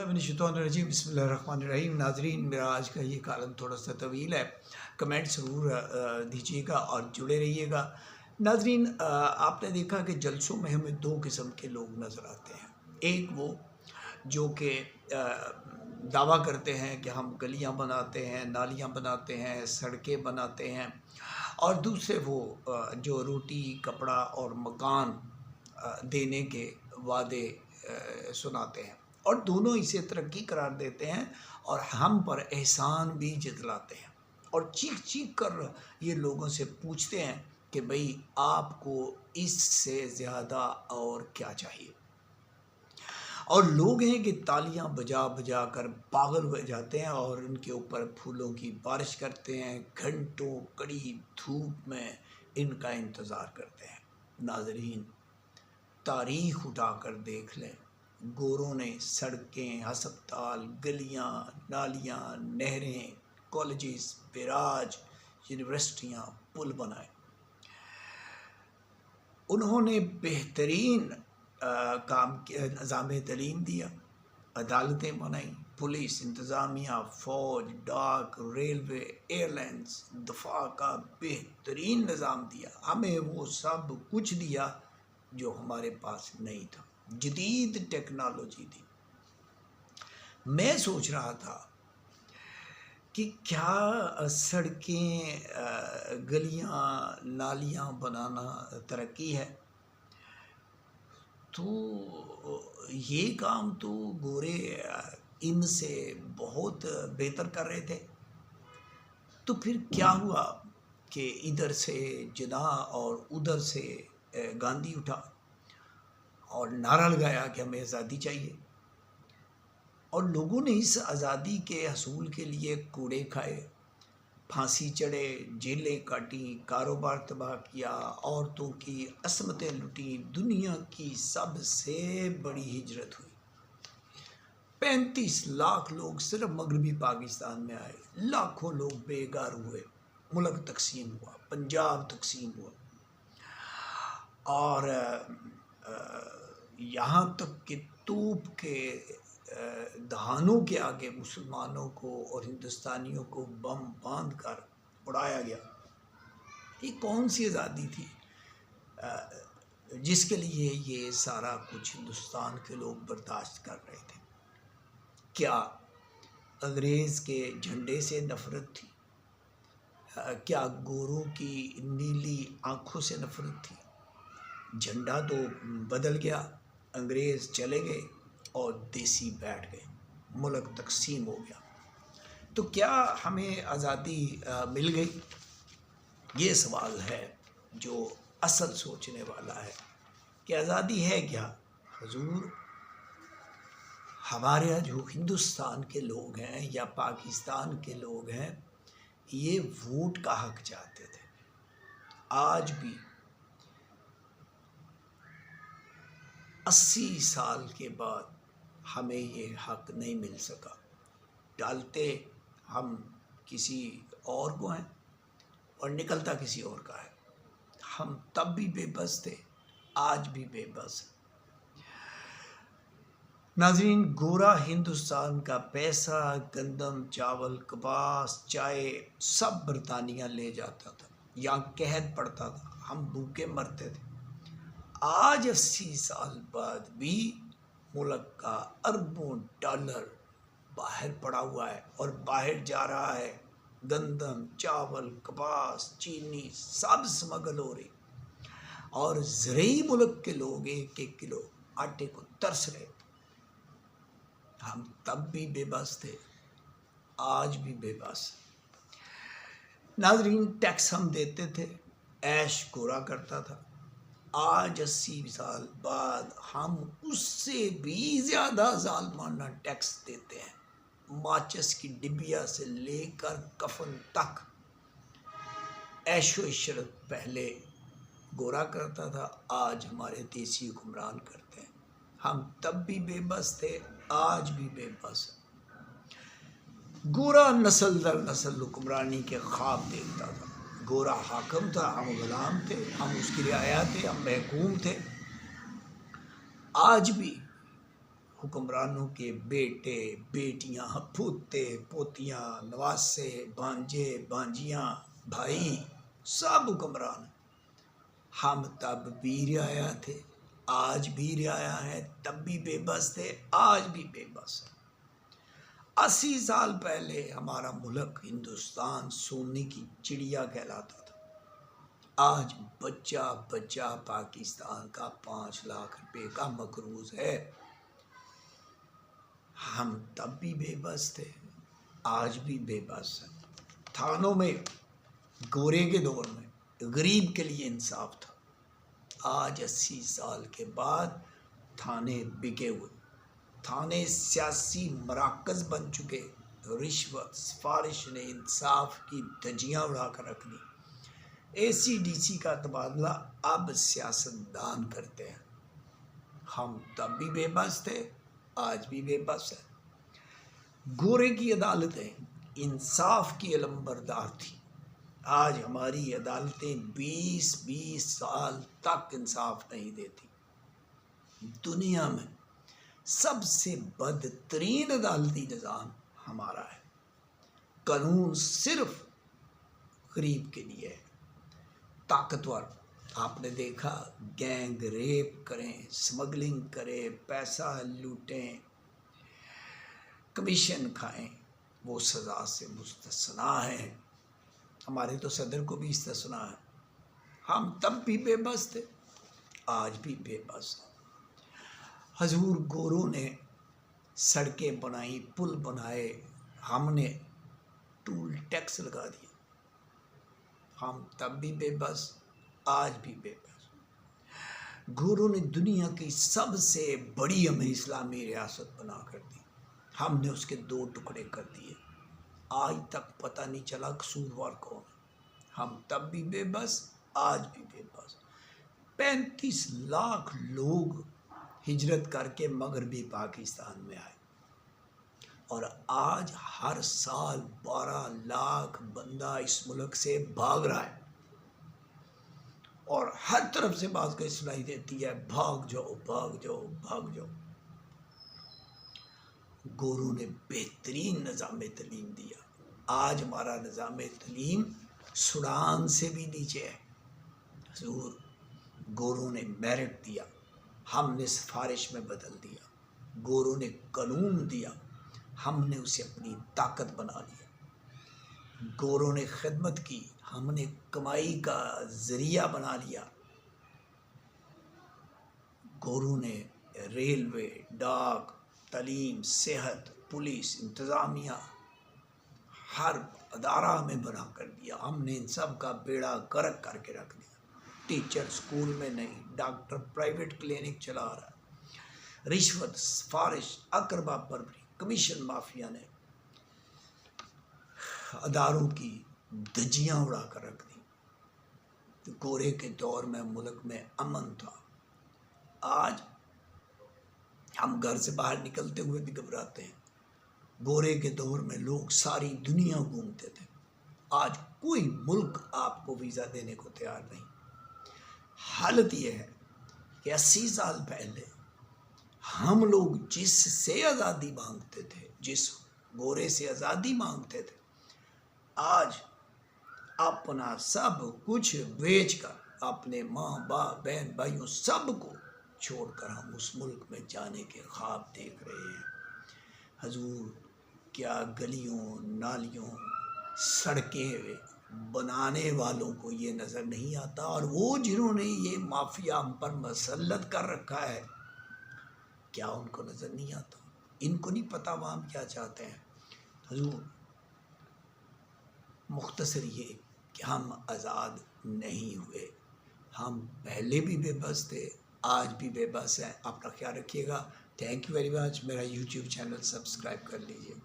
बिस्मिल्लाहिर्रहमानिर्रहीम बिस्मिल्लाहिर्रहमानिर्रहीम। नाजरीन, मेरा आज का ये कॉलम थोड़ा सा तवील है, कमेंट ज़रूर दीजिएगा और जुड़े रहिएगा। नाजरीन, आपने देखा कि जलसों में हमें दो किस्म के लोग नज़र आते हैं। एक वो जो कि दावा करते हैं कि हम गलियां बनाते हैं, नालियां बनाते हैं, सड़कें बनाते हैं, और दूसरे वो जो रोटी, कपड़ा और मकान देने के वादे सुनाते हैं, और दोनों इसे तरक्की करार देते हैं और हम पर एहसान भी जतलाते हैं, और चीख चीख कर ये लोगों से पूछते हैं कि भाई आपको इससे ज़्यादा और क्या चाहिए। और लोग हैं कि तालियां बजा बजा कर पागल हो जाते हैं और उनके ऊपर फूलों की बारिश करते हैं, घंटों कड़ी धूप में इनका इंतज़ार करते हैं। नाजरीन, तारीख उठा कर देख लें, गोरों ने सड़कें, हस्पताल, गलियां, नालियां, नहरें, कॉलेजेस, बैराज, यूनिवर्सिटियां, पुल बनाए। उन्होंने बेहतरीन काम किया, निज़ाम तालीम दिया, अदालतें बनाई, पुलिस, इंतज़ामिया, फ़ौज, डाक, रेलवे, एयरलाइंस, दफा का बेहतरीन निज़ाम दिया। हमें वो सब कुछ दिया जो हमारे पास नहीं था, जदीद टेक्नोलॉजी दी। मैं सोच रहा था कि क्या सड़कें, गलियां, नालियां बनाना तरक्की है? तो ये काम तो गोरे इनसे बहुत बेहतर कर रहे थे। तो फिर क्या हुआ कि इधर से जिन्ना और उधर से गांधी उठा और नारा लगाया कि हमें आज़ादी चाहिए, और लोगों ने इस आज़ादी के हसूल के लिए कूड़े खाए, फांसी चढ़े, जेलें काटी, कारोबार तबाह किया, औरतों की असमतें लुटी, दुनिया की सबसे बड़ी हिजरत हुई। 35 लाख लोग सिर्फ मगरबी पाकिस्तान में आए, लाखों लोग बेघर हुए, मुल्क तकसीम हुआ, पंजाब तकसीम हुआ, और यहाँ तक कि तूप के दहानों के आगे मुसलमानों को और हिंदुस्तानियों को बम बांध कर उड़ाया गया। ये कौन सी आज़ादी थी जिसके लिए ये सारा कुछ हिंदुस्तान के लोग बर्दाश्त कर रहे थे? क्या अंग्रेज़ के झंडे से नफ़रत थी? क्या गोरों की नीली आँखों से नफ़रत थी? झंडा तो बदल गया, अंग्रेज़ चले गए और देसी बैठ गए, मुल्क तकसीम हो गया। तो क्या हमें आज़ादी मिल गई? ये सवाल है जो असल सोचने वाला है कि आज़ादी है क्या। हुजूर, हमारे यहाँ जो हिंदुस्तान के लोग हैं या पाकिस्तान के लोग हैं, ये वोट का हक चाहते थे। आज भी 80 साल के बाद हमें ये हक नहीं मिल सका। डालते हम किसी और को हैं और निकलता किसी और का है। हम तब भी बेबस थे, आज भी बेबस हैं। नाज़रीन, गोरा हिंदुस्तान का पैसा, गंदम, चावल, कपास, चाय सब बरतानिया ले जाता था, यहाँ कहत पड़ता था, हम भूखे मरते थे। आज 80 साल बाद भी मुल्क का अरबों डॉलर बाहर पड़ा हुआ है और बाहर जा रहा है। गंदम, चावल, कपास, चीनी सब स्मगल हो रही, और ज़रूरी मुल्क के लोग 1-1 किलो आटे को तरस रहे। हम तब भी बेबस थे, आज भी बेबस। नाजरीन, टैक्स हम देते थे, ऐश गोरा करता था। आज 80 साल बाद हम उससे भी ज़्यादा ज़ालमाना टैक्स देते हैं। माचिस की डिबिया से लेकर कफन तक ऐशो इशरत पहले गोरा करता था, आज हमारे देसी हुक्मरान करते हैं। हम तब भी बेबस थे, आज भी बेबस हैं। गोरा नस्ल दर नस्ल हुक्मरानी के ख्वाब देखता था। गोरा हाकम था, हम गुलाम थे, हम उसकी रियाया थे, हम महकूम थे। आज भी حکمرانوں کے بیٹے بیٹیاں پوتے پوتیاں نواسے بھانجے بھانجیاں بھائی سب حکمران ہیں۔ ہم تب بھی رعایا تھے، آج بھی رعایا ہے، تب بھی بے بس تھے، آج بھی بے بس ہے۔ 80 سال پہلے ہمارا ملک ہندوستان سونے کی چڑیا کہلاتا تھا، آج بچہ بچہ پاکستان کا 5 لاکھ روپے کا مقروض ہے۔ ہم تب بھی بے بس تھے، آج بھی بے بس ہیں۔ تھانوں میں گورے کے دور میں غریب کے لیے انصاف تھا، آج 80 سال کے بعد تھانے بکے ہوئے، تھانے سیاسی مراکز بن چکے، رشوت سفارش نے انصاف کی دھجیاں اڑا کر رکھ دی۔ ACDC کا تبادلہ اب سیاستدان کرتے ہیں۔ ہم تب بھی بے بس تھے، آج بھی بے بس ہیں۔ گورے کی عدالتیں انصاف کی علمبردار تھیں، آج ہماری عدالتیں 20 سال تک انصاف نہیں دیتی۔ دنیا میں سب سے بدترین عدالتی نظام ہمارا ہے، قانون صرف غریب کے لیے ہے۔ طاقتور آپ نے دیکھا گینگ ریپ کریں، سمگلنگ کریں، پیسہ لوٹیں، کمیشن کھائیں، وہ سزا سے مستثنا ہیں۔ ہمارے تو صدر کو بھی استثنا ہے۔ ہم تب بھی بے بس تھے، آج بھی بے بس ہیں۔ حضور گوروں نے سڑکیں بنائی، پل بنائے، ہم نے ٹول ٹیکس لگا دیا۔ ہم تب بھی بے بس، آج بھی بے بس۔ گوروں نے دنیا کی سب سے بڑی امن اسلامی ریاست بنا کر دی، ہم نے اس کے 2 ٹکڑے کر دیے، آج تک پتہ نہیں چلا قصوروار کون ہے۔ ہم تب بھی بے بس، آج بھی بے بس۔ 35 لاکھ لوگ ہجرت کر کے مغربی پاکستان میں آئے، اور آج ہر سال 12 لاکھ بندہ اس ملک سے بھاگ رہا ہے، اور ہر طرف سے بات کوئی سنائی دیتی ہے، بھاگ جاؤ بھاگ جاؤ بھاگ جاؤ۔ گوروں نے بہترین نظام تعلیم دیا، آج ہمارا نظام تعلیم سوڈان سے بھی نیچے ہے۔ حضور گوروں نے میرٹ دیا، ہم نے سفارش میں بدل دیا۔ گوروں نے قانون دیا، ہم نے اسے اپنی طاقت بنا لیا۔ گوروں نے خدمت کی، ہم نے کمائی کا ذریعہ بنا لیا۔ گوروں نے ریلوے، ڈاک، تعلیم، صحت، پولیس، انتظامیہ ہر ادارہ میں بنا کر دیا، ہم نے ان سب کا بیڑا غرق کر کے رکھ دیا۔ ٹیچر اسکول میں نہیں، ڈاکٹر پرائیویٹ کلینک چلا رہا ہے، رشوت سفارش اقربا پروری کمیشن مافیا نے اداروں کی دھجیاں اڑا کر رکھ دی۔ گورے کے دور میں ملک میں امن تھا، آج ہم گھر سے باہر نکلتے ہوئے بھی گھبراتے ہیں۔ گورے کے دور میں لوگ ساری دنیا گھومتے تھے، آج کوئی ملک آپ کو ویزا دینے کو تیار نہیں۔ حالت یہ ہے کہ 80 سال پہلے ہم لوگ جس سے آزادی مانگتے تھے، جس گورے سے آزادی مانگتے تھے، آج اپنا سب کچھ بیچ کر اپنے ماں باپ بہن بھائیوں سب کو چھوڑ کر ہم اس ملک میں جانے کے خواب دیکھ رہے ہیں۔ حضور کیا گلیوں نالیوں سڑکیں بنانے والوں کو یہ نظر نہیں آتا، اور وہ جنہوں نے یہ مافیا ہم پر مسلط کر رکھا ہے، کیا ان کو نظر نہیں آتا؟ ان کو نہیں پتا وہ ہم کیا چاہتے ہیں؟ حضور مختصر یہ کہ ہم آزاد نہیں ہوئے، ہم پہلے بھی بے بس تھے، آج بھی بے بس ہیں۔ اپنا خیال رکھیے گا۔ Thank you very much. میرا یوٹیوب چینل سبسکرائب کر لیجیے۔